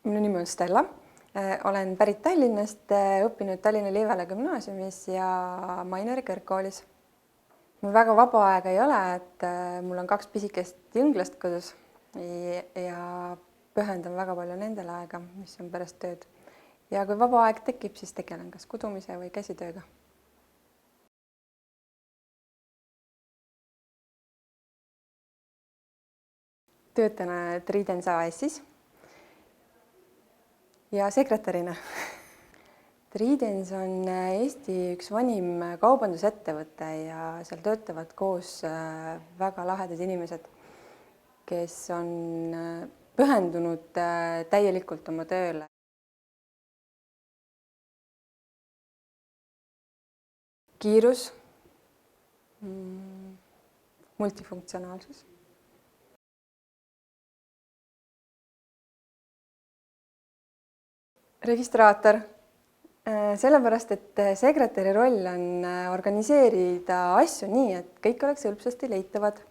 Minu nimi on Stella. Olen pärit Tallinnast, õppinud Tallinna Livela gümnaasiumis ja Mainori kõrgkoolis. Mul väga vaba aega ei ole, et mul on 2 pisikest jõnglast kodus ja pühendan väga palju nendele aega, mis on pärast tööd. Ja kui vaba aeg tekib, siis tegelen kas kudumise või käsitööga. Töötan Tridens AS-is ja sekretärina. Tridens on Eesti üks vanim kaubandusettevõte ja seal töötavad koos väga lahedad inimesed, kes on pühendunud täielikult oma tööle. Kiirus, multifunktsionaalsus. Registraator, sellepärast, et sekretäri roll on organiseerida asju nii, et kõik oleks hõlpsasti leitavad.